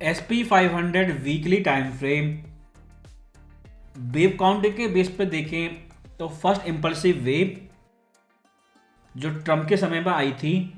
SP500 weekly time frame wave counting के base पे देखें तो फर्स्ट इम्पल्सिव वेव जो ट्रम्प के समय में आई थी,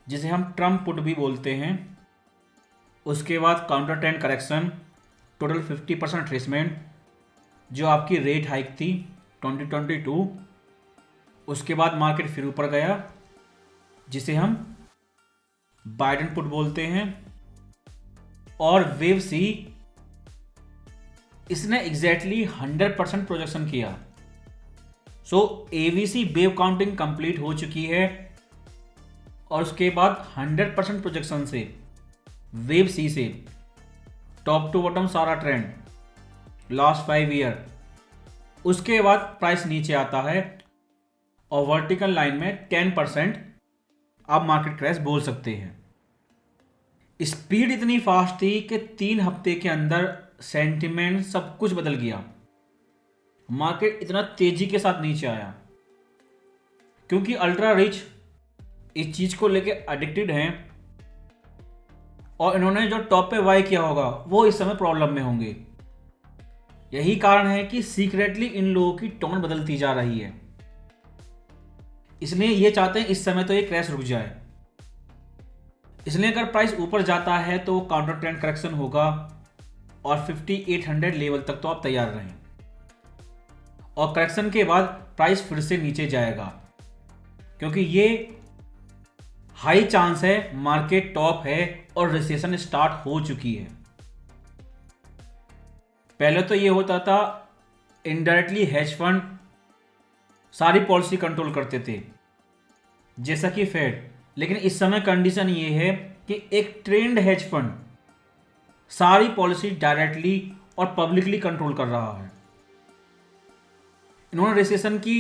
जिसे हम ट्रम्प पुट भी बोलते हैं। उसके बाद counter trend correction, total 50% tradesman जो आपकी रेट हाइक थी 2022। उसके बाद मार्केट फिर ऊपर गया, जिसे हम बाइडेन पुट बोलते हैं। और वेव सी, इसने एग्जैक्टली 100% प्रोजेक्शन किया। सो एवीसी वेव काउंटिंग कंप्लीट हो चुकी है और उसके बाद 100% प्रोजेक्शन से वेव सी से टॉप टू बॉटम सारा ट्रेंड लास्ट 5 ईयर। उसके बाद प्राइस नीचे आता है और वर्टिकल लाइन में 10% आप मार्केट क्रैश बोल सकते हैं। स्पीड इतनी फास्ट थी कि 3 हफ्ते के अंदर सेंटिमेंट सब कुछ बदल गया। मार्केट इतना तेजी के साथ नीचे आया क्योंकि अल्ट्रा रिच इस चीज को लेके एडिक्टेड हैं और इन्होंने जो टॉप पे बाय किया होगा वो इस समय प्रॉब्लम में होंगे। यही कारण है कि सीक्रेटली इन लोगों की टोन बदलती जा रही है। इसलिए ये चाहते हैं इस समय तो ये क्रैश रुक जाए। इसलिए अगर प्राइस ऊपर जाता है तो काउंटर ट्रेंड करेक्शन होगा और 5800 लेवल तक तो आप तैयार रहें। और करेक्शन के बाद प्राइस फिर से नीचे जाएगा क्योंकि ये हाई चांस है मार्केट टॉप है और रिसेशन स्टार्ट हो चुकी है। पहले तो ये होता था इनडायरेक्टली हेज फंड सारी पॉलिसी कंट्रोल करते थे जैसा कि फेड, लेकिन इस समय कंडीशन ये है कि एक ट्रेंड हेज फंड सारी पॉलिसी डायरेक्टली और पब्लिकली कंट्रोल कर रहा है। इन्होंने रिसेशन की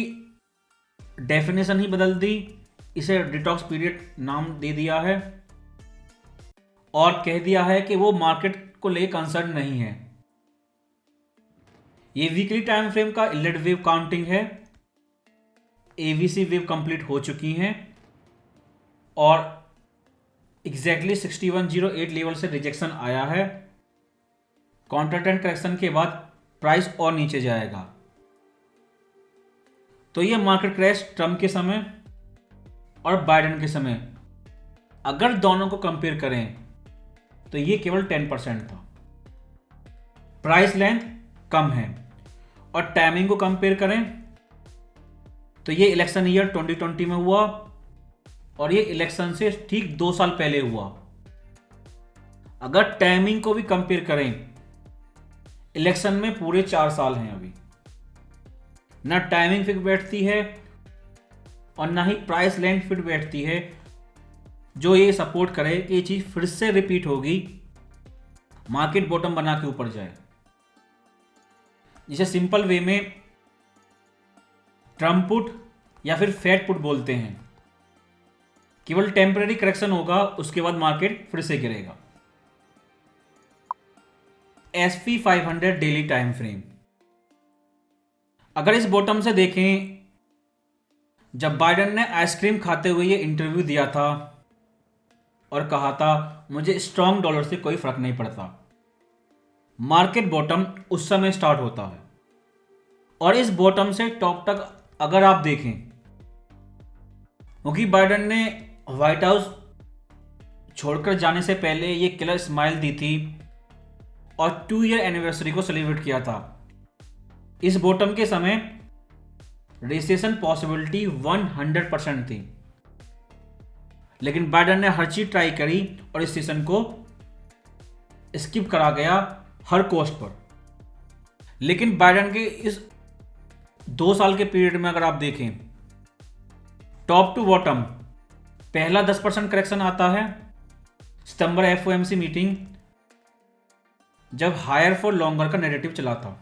डेफिनेशन ही बदल दी, इसे डिटॉक्स पीरियड नाम दे दिया है और कह दिया है कि वो मार्केट को ले कंसर्न नहीं है। ये वीकली टाइम फ्रेम का इलेट वेव काउंटिंग है। एवीसी वेव कंप्लीट हो चुकी हैं और एग्जैक्टली 6108 लेवल से रिजेक्शन आया है। काउंटर ट्रेंड करेक्शन के बाद प्राइस और नीचे जाएगा। तो ये मार्केट क्रैश ट्रम्प के समय और बाइडेन के समय अगर दोनों को कंपेयर करें तो ये केवल 10% था। प्राइस लेंथ कम है। और टाइमिंग को कंपेयर करें तो ये इलेक्शन ईयर 2020 में हुआ और ये इलेक्शन से ठीक 2 साल पहले हुआ। अगर टाइमिंग को भी कंपेयर करें, इलेक्शन में पूरे 4 साल हैं अभी। ना टाइमिंग फिट बैठती है और ना ही प्राइस लेंथ फिट बैठती है जो ये सपोर्ट करे कि ये चीज फिर से रिपीट होगी, मार्केट बॉटम बना के ऊपर जाए। जिसे सिंपल वे में ट्रम्प पुट या फिर फेड पुट बोलते हैं। केवल टेम्परेरी करेक्शन होगा, उसके बाद मार्केट फिर से गिरेगा। SP500 डेली टाइम फ्रेम अगर इस बॉटम से देखें, जब बाइडेन ने आइसक्रीम खाते हुए ये इंटरव्यू दिया था और कहा था मुझे स्ट्रॉन्ग डॉलर से कोई फर्क नहीं पड़ता, मार्केट बॉटम उस समय स्टार्ट होता है। और इस बॉटम से टॉप तक अगर आप देखें, क्योंकि बाइडेन ने व्हाइट हाउस छोड़कर जाने से पहले ये किलर स्माइल दी थी और 2 ईयर एनिवर्सरी को सेलिब्रेट किया था। इस बॉटम के समय रिसेशन पॉसिबिलिटी 100% थी, लेकिन बाइडेन ने हर चीज ट्राई करी और इस सेशन को स्किप करा गया हर कॉस्ट पर। लेकिन बाइडेन के इस 2 साल के पीरियड में अगर आप देखें, टॉप टू बॉटम पहला 10% करेक्शन आता है सितंबर FOMC मीटिंग, जब हायर फॉर लॉन्गर का नैरेटिव चला था।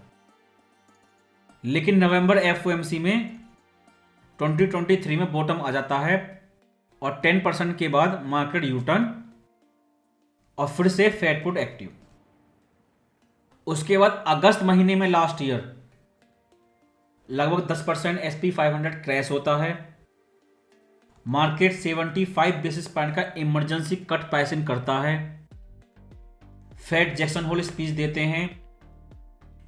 लेकिन नवंबर FOMC में 2023 में बॉटम आ जाता है और 10% के बाद मार्केट यूटर्न और फिर से फेड पुट एक्टिव। उसके बाद अगस्त महीने में लास्ट ईयर लगभग 10% SP500 क्रैश होता है। मार्केट 75 बेसिस पॉइंट का इमरजेंसी कट प्राइसिंग करता है। फेड जैक्सन होल स्पीच देते हैं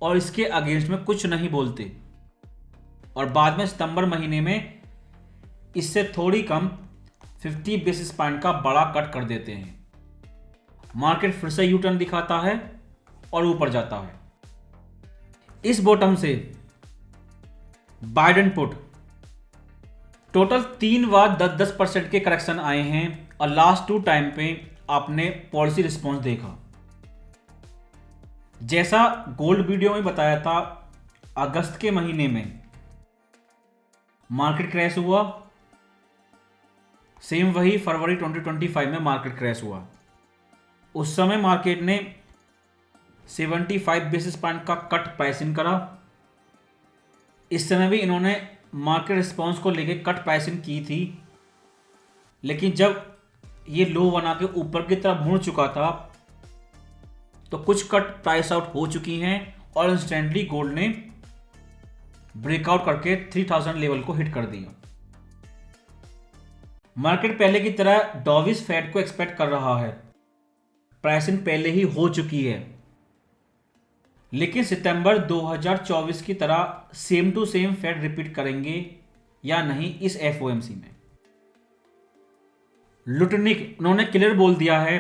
और इसके अगेंस्ट में कुछ नहीं बोलते, और बाद में सितंबर महीने में इससे थोड़ी कम 50 बेसिस पॉइंट का बड़ा कट कर देते हैं। मार्केट फिर से यू टर्न दिखाता है और ऊपर जाता है। इस बॉटम से बाइडेन पुट टोटल 3 बार 10% के करेक्शन आए हैं और लास्ट 2 टाइम पे आपने पॉलिसी रिस्पॉन्स देखा। जैसा गोल्ड वीडियो में बताया था, अगस्त के महीने में मार्केट क्रैश हुआ, सेम वही फरवरी 2025 में मार्केट क्रैश हुआ। उस समय मार्केट ने 75 बेसिस पॉइंट का कट प्राइसिंग करा। इस समय भी इन्होंने मार्केट रिस्पॉन्स को लेके कट प्राइसिंग की थी, लेकिन जब ये लो बना के ऊपर की तरफ मुड़ चुका था तो कुछ कट प्राइस आउट हो चुकी हैं और इंस्टेंटली गोल्ड ने ब्रेकआउट करके 3000 लेवल को हिट कर दिया। मार्केट पहले की तरह डॉविस फेड को एक्सपेक्ट कर रहा है, प्राइसिंग पहले ही हो चुकी है, लेकिन सितंबर 2024 की तरह same to same Fed repeat करेंगे या नहीं इस एफओएमसी में। लुटनिक उन्होंने क्लियर बोल दिया है,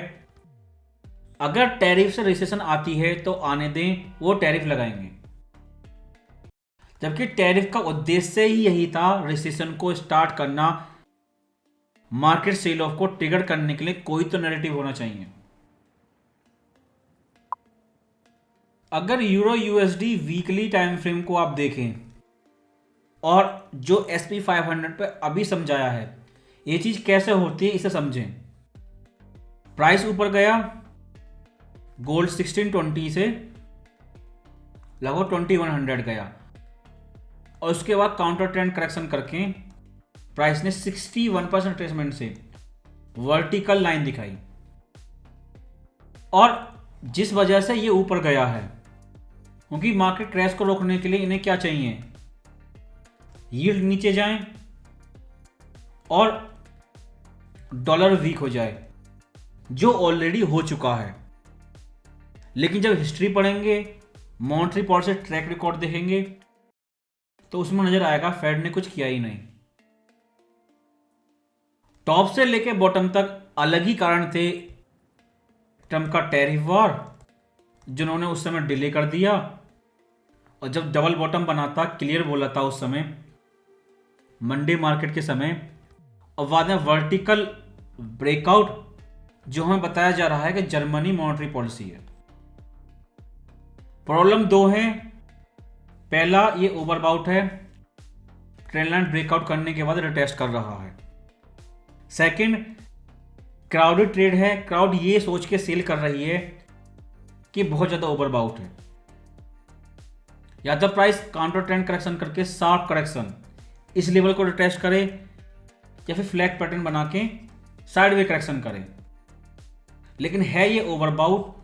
अगर टैरिफ से रिसेशन आती है तो आने दें, वो टैरिफ लगाएंगे। जबकि टैरिफ का उद्देश्य ही यही था, रिसेशन को स्टार्ट करना, मार्केट सेल ऑफ को ट्रिगर करने के लिए कोई तो नैरेटिव होना चाहिए। अगर euro USD weekly time frame को आप देखें और जो SP 500 पे अभी समझाया है, ये चीज कैसे होती है इसे समझें। प्राइस ऊपर गया, गोल्ड 1620 से लगभग 2100 गया और उसके बाद काउंटर ट्रेंड करेक्शन करके प्राइस ने 61% रिट्रेसमेंट से वर्टिकल लाइन दिखाई, और जिस वजह से ये ऊपर गया है, क्योंकि मार्केट क्रैश को रोकने के लिए इन्हें क्या चाहिए, यील्ड नीचे जाए और डॉलर वीक हो जाए, जो ऑलरेडी हो चुका है। लेकिन जब हिस्ट्री पढ़ेंगे, मॉनेटरी पॉलिसी ट्रैक रिकॉर्ड देखेंगे, तो उसमें नजर आएगा फेड ने कुछ किया ही नहीं। टॉप से लेके बॉटम तक अलग ही कारण थे। ट्रम्प का टैरिफ वॉर, जिन्होंने उस समय डिले कर दिया, और जब डबल बॉटम बना था, क्लियर बोला था उस समय मंडे मार्केट के समय, और बाद में वर्टिकल ब्रेकआउट, जो हमें बताया जा रहा है कि जर्मनी मॉनेटरी पॉलिसी है। प्रॉब्लम 2 है। पहला, ये ओवरबाउट है, ट्रेंड लाइन ब्रेकआउट करने के बाद रिटेस्ट कर रहा है। सेकंड, क्राउडेड ट्रेड है, क्राउड ये सोच के सेल कर रही है कि बहुत ज्यादा ओवरबाउट है। या तो प्राइस काउंटर ट्रेंड करेक्शन करके शार्प करेक्शन इस लेवल को रिटेस्ट करे, या फिर फ्लैग पैटर्न बना के साइडवे करेक्शन करे, लेकिन है ये ओवरबाउट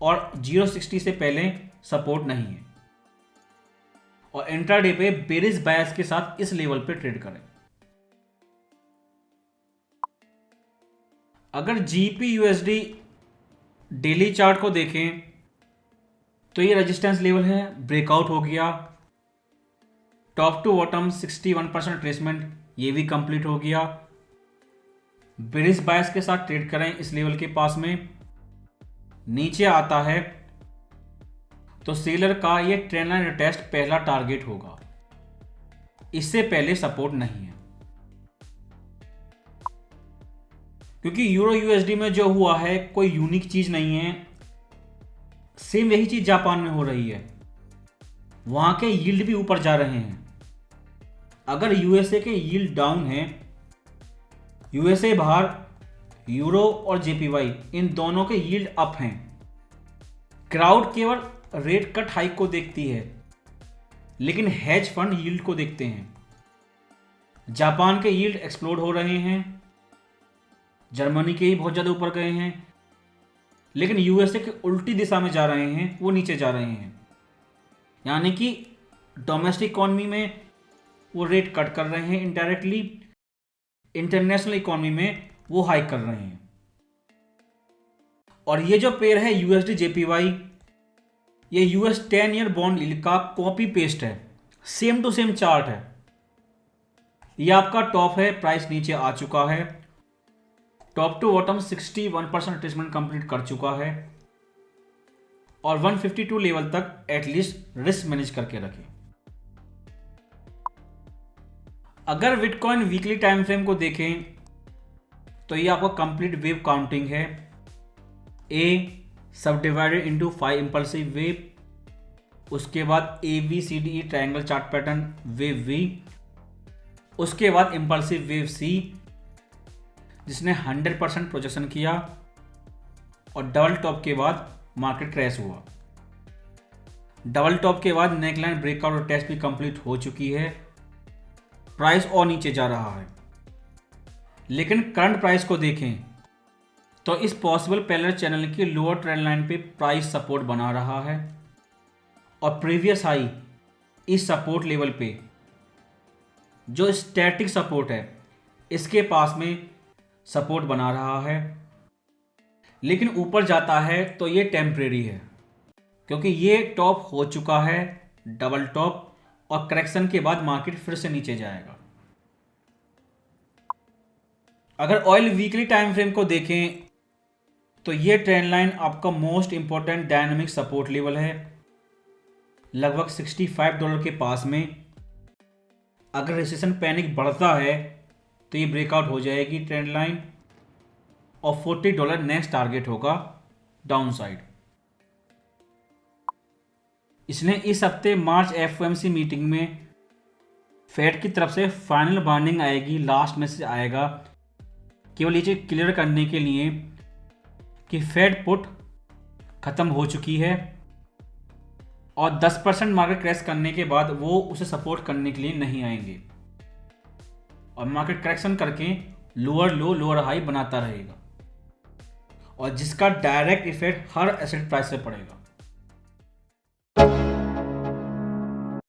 और 060 से पहले सपोर्ट नहीं है। और इंट्राडे पे बेरिश बायस के साथ इस लेवल पे ट्रेड करें। अगर GBP/USD डेली चार्ट को देखें तो ये रेजिस्टेंस लेवल है, ब्रेकआउट हो गया, टॉप टू बॉटम 61% रिट्रेसमेंट, ये भी कंप्लीट हो गया। बेरिश बायस के साथ ट्रेड करें इस लेवल के पास में। नीचे आता है तो सेलर का ये ट्रेंड लाइन रिटेस्ट पहला टारगेट होगा, इससे पहले सपोर्ट नहीं है। क्योंकि यूरो यूएसडी में जो हुआ है कोई यूनिक चीज नहीं है, सेम यही चीज जापान में हो रही है। वहां के यील्ड भी ऊपर जा रहे हैं। अगर यूएसए के यील्ड डाउन है, यूएसए बाहर यूरो और जेपीवाई इन दोनों के यील्ड अप हैं। क्राउड केवल रेट कट हाइक को देखती है, लेकिन हेज फंड यील्ड को देखते हैं। जापान के यील्ड एक्सप्लोड हो रहे हैं, जर्मनी के ही बहुत ज़्यादा ऊपर गए हैं, लेकिन यूएसए के उल्टी दिशा में जा रहे हैं, वो नीचे जा रहे हैं। यानी कि डोमेस्टिक इकोनॉमी में वो रेट कट कर रहे हैं इनडायरेक्टली, इंटरनेशनल इकोनॉमी में वो हाइक कर रहे हैं। और ये जो पेयर है यूएसडी जेपीवाई, ये यूएस 10 ईयर बॉन्ड यील्ड का कॉपी पेस्ट है, सेम टू सेम चार्ट है। ये आपका टॉप है, प्राइस नीचे आ चुका है, top to bottom 61% retracement complete कर चुका है और 152 लेवल तक एटलीस्ट रिस्क मैनेज करके रखें। अगर बिटकॉइन वीकली टाइम फ्रेम को देखें तो ये आपका कंप्लीट वेव काउंटिंग है। ए सब डिवाइडेड इनटू 5 इंपल्सिव वेव, उसके बाद ABCDE triangle chart pattern wave V, उसके बाद इंपल्सिव वेव सी जिसने 100% प्रोजेक्शन किया और डबल टॉप के बाद मार्केट क्रैश हुआ। डबल टॉप के बाद नेकलाइन ब्रेकआउट और टेस्ट भी कंप्लीट हो चुकी है, प्राइस और नीचे जा रहा है। लेकिन करंट प्राइस को देखें तो इस पॉसिबल पैरेलल चैनल की लोअर ट्रेंड लाइन पे प्राइस सपोर्ट बना रहा है और प्रीवियस हाई इस सपोर्ट लेवल पे जो स्टैटिक सपोर्ट है इसके पास में सपोर्ट बना रहा है। लेकिन ऊपर जाता है तो ये टेम्परेरी है क्योंकि ये टॉप हो चुका है, डबल टॉप, और करेक्शन के बाद मार्केट फिर से नीचे जाएगा। अगर ऑयल वीकली टाइम फ्रेम को देखें तो ये ट्रेंड लाइन आपका most important dynamic support level है, लगभग $65 के पास में। अगर रिसेशन पैनिक बढ़ता है तो ये ब्रेकआउट हो जाएगी ट्रेंड लाइन और $40 नेक्स्ट टारगेट होगा डाउन साइड। इसने इस हफ्ते मार्च FOMC मीटिंग में फेड की तरफ से फाइनल वार्निंग आएगी, लास्ट मैसेज आएगा, केवल ये चीज क्लियर करने के लिए कि फेड पुट खत्म हो चुकी है और 10% मार्केट क्रैश करने के बाद वो उसे सपोर्ट करने के लिए नहीं आएंगे और मार्केट करेक्शन करके लोअर लो लोअर हाई बनाता रहेगा और जिसका डायरेक्ट इफेक्ट हर एसेट प्राइस पे पड़ेगा।